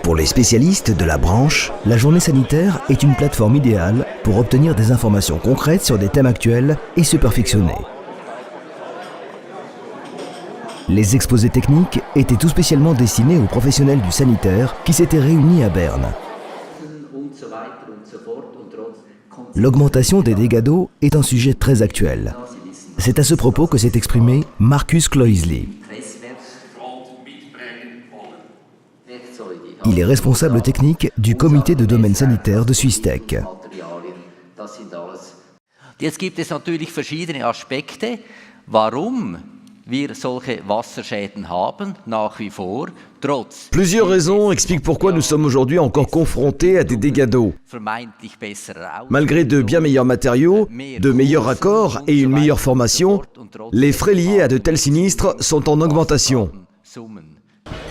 Pour les spécialistes de la branche, la journée sanitaire est une plateforme idéale pour obtenir des informations concrètes sur des thèmes actuels et se perfectionner. Les exposés techniques étaient tout spécialement destinés aux professionnels du sanitaire qui s'étaient réunis à Berne. L'augmentation des dégâts d'eau est un sujet très actuel. C'est à ce propos que s'est exprimé Markus Kloisli. Il est responsable technique du comité de domaine sanitaire de Swisstech. Jetzt gibt es natürlich verschiedene Aspekte, warum wir solche Wasserschäden haben, nach wie vor, trotz. Plusieurs raisons expliquent pourquoi nous sommes aujourd'hui encore confrontés à des dégâts d'eau. Malgré de bien meilleurs matériaux, de meilleurs raccords et une meilleure formation, les frais liés à de tels sinistres sont en augmentation.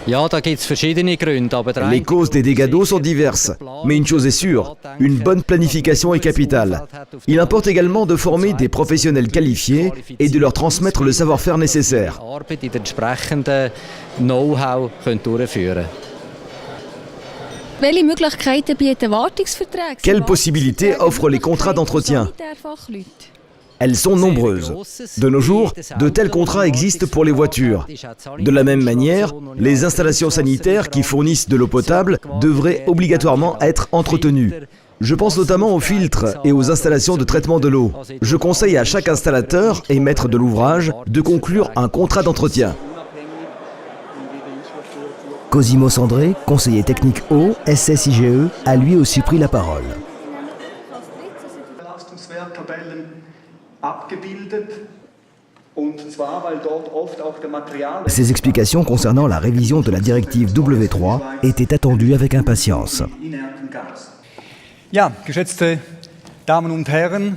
Les causes des dégâts d'eau sont diverses, mais une chose est sûre, une bonne planification est capitale. Il importe également de former des professionnels qualifiés et de leur transmettre le savoir-faire nécessaire. Quelles possibilités offrent les contrats d'entretien ? Elles sont nombreuses. De nos jours, de tels contrats existent pour les voitures. De la même manière, les installations sanitaires qui fournissent de l'eau potable devraient obligatoirement être entretenues. Je pense notamment aux filtres et aux installations de traitement de l'eau. Je conseille à chaque installateur et maître de l'ouvrage de conclure un contrat d'entretien. Cosimo Sandré, conseiller technique eau, SSIGE, a lui aussi pris la parole. Ces explications concernant la révision de la directive W3 étaient attendues avec impatience.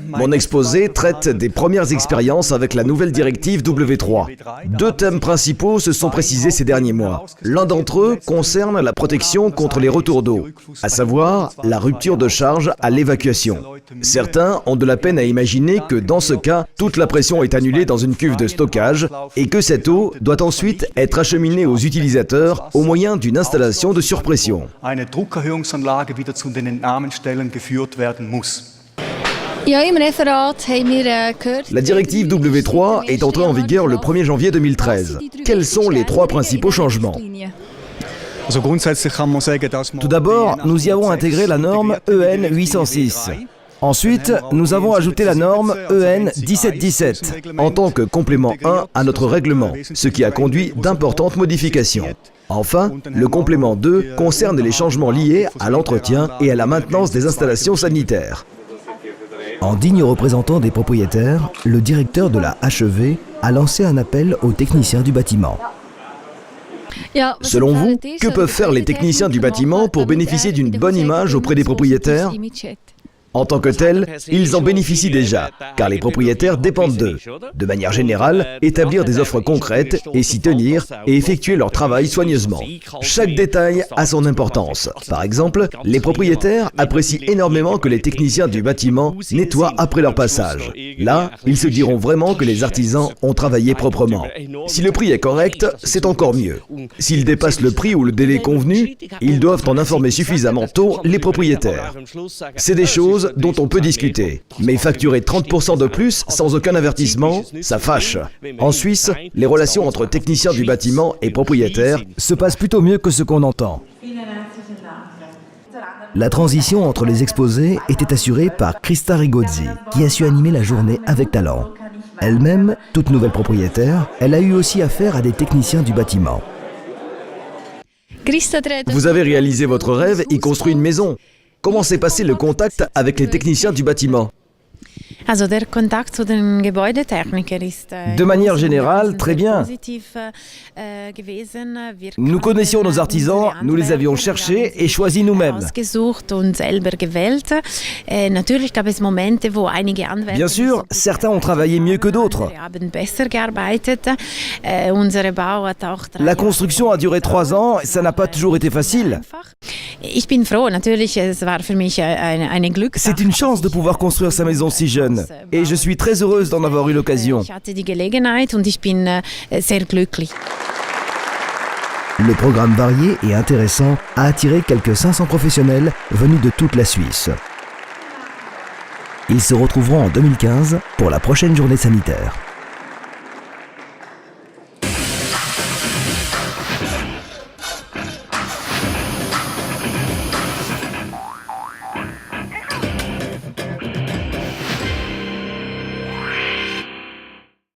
Mon exposé traite des premières expériences avec la nouvelle directive W3. Deux thèmes principaux se sont précisés ces derniers mois. L'un d'entre eux concerne la protection contre les retours d'eau, à savoir la rupture de charge à l'évacuation. Certains ont de la peine à imaginer que dans ce cas, toute la pression est annulée dans une cuve de stockage et que cette eau doit ensuite être acheminée aux utilisateurs au moyen d'une installation de surpression. La directive W3 est entrée en vigueur le 1er janvier 2013. Quels sont les trois principaux changements ? Tout d'abord, nous y avons intégré la norme EN 806. Ensuite, nous avons ajouté la norme EN 1717 en tant que complément 1 à notre règlement, ce qui a conduit d'importantes modifications. Enfin, le complément 2 concerne les changements liés à l'entretien et à la maintenance des installations sanitaires. En digne représentant des propriétaires, le directeur de la HEV a lancé un appel aux techniciens du bâtiment. Selon vous, que peuvent faire les techniciens du bâtiment pour bénéficier d'une bonne image auprès des propriétaires ? En tant que tels, ils en bénéficient déjà, car les propriétaires dépendent d'eux. De manière générale, établir des offres concrètes et s'y tenir et effectuer leur travail soigneusement. Chaque détail a son importance. Par exemple, les propriétaires apprécient énormément que les techniciens du bâtiment nettoient après leur passage. Là, ils se diront vraiment que les artisans ont travaillé proprement. Si le prix est correct, c'est encore mieux. S'ils dépassent le prix ou le délai convenu, ils doivent en informer suffisamment tôt les propriétaires. C'est des choses dont on peut discuter. Mais facturer 30% de plus sans aucun avertissement, ça fâche. En Suisse, les relations entre techniciens du bâtiment et propriétaires se passent plutôt mieux que ce qu'on entend. La transition entre les exposés était assurée par Christa Rigozzi, qui a su animer la journée avec talent. Elle-même, toute nouvelle propriétaire, elle a eu aussi affaire à des techniciens du bâtiment. Vous avez réalisé votre rêve et construit une maison. Comment s'est passé le contact avec les techniciens du bâtiment ? De manière générale, très bien. Nous connaissions nos artisans, nous les avions cherchés et choisis nous-mêmes. Bien sûr, certains ont travaillé mieux que d'autres. La construction a duré 3 ans, ça n'a pas toujours été facile. C'est une chance de pouvoir construire sa maison si jeune. Et je suis très heureuse d'en avoir eu l'occasion. Le programme varié et intéressant a attiré quelques 500 professionnels venus de toute la Suisse. Ils se retrouveront en 2015 pour la prochaine journée sanitaire.